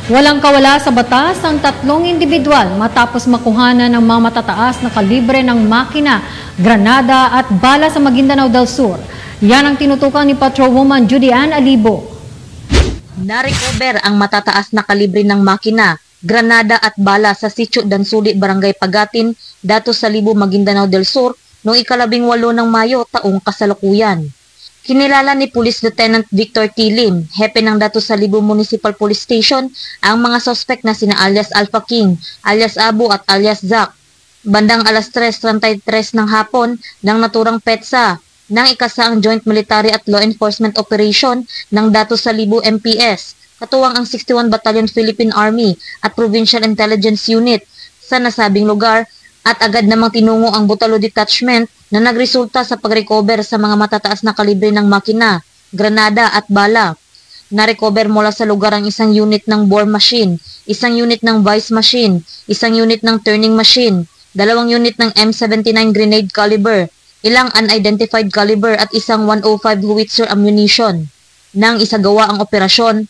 Walang kawala sa batas ang tatlong individual matapos makuhanan ng mga matataas na kalibre ng makina, granada at bala sa Maguindanao del Sur. Yan ang tinutukan ni Patrolwoman Judy Ann Alibo. Narecover ang matataas na kalibre ng makina, granada at bala sa Sitio Dansuli, Barangay Pagatin, Datos Salibo, Maguindanao del Sur noong ika-18 ng Mayo taong kasalukuyan. Kinilala ni Police Lieutenant Victor T. Lim, hepe ng Datos Salibo Municipal Police Station, ang mga suspect na sina alias Alpha King, alias Abu at alias Zack. Bandang alas 3:33 ng hapon ng naturang petsa ng ikasaang Joint Military at Law Enforcement Operation ng Datos Salibo MPS, katuwang ang 61 Battalion Philippine Army at Provincial Intelligence Unit sa nasabing lugar at agad namang tinungo ang Butalo Detachment na nagresulta sa pag-recover sa mga matataas na kalibre ng makina, granada at bala. Narecover mula sa lugar ang isang unit ng bore machine, isang unit ng vice machine, isang unit ng turning machine, 2 unit ng M79 grenade caliber, ilang unidentified caliber at isang 105 howitzer ammunition. Nang isagawa ang operasyon,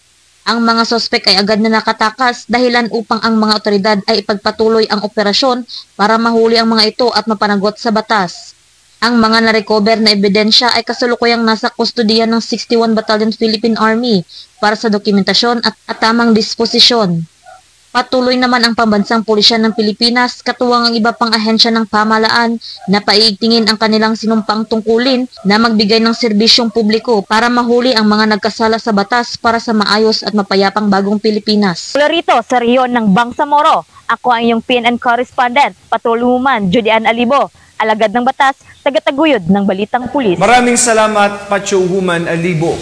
ang mga sospek ay agad na nakatakas dahilan upang ang mga otoridad ay ipagpatuloy ang operasyon para mahuli ang mga ito at mapanagot sa batas. Ang mga narecover na ebidensya ay kasalukuyang nasa kustodiya ng 61 Battalion Philippine Army para sa dokumentasyon at tamang disposisyon. Patuloy naman ang Pambansang Pulisya ng Pilipinas katuwang ang iba pang ahensya ng pamahalaan na paiigtingin ang kanilang sinumpang tungkulin na magbigay ng serbisyong publiko para mahuli ang mga nagkasala sa batas para sa maayos at mapayapang bagong Pilipinas. Mula rito sa rehiyon ng Bangsamoro, ako ang iyong PNN correspondent, Patrolwoman Judy Ann Alibo, alagad ng batas, tagataguyod ng Balitang Pulis. Maraming salamat, Patrolwoman Alibo.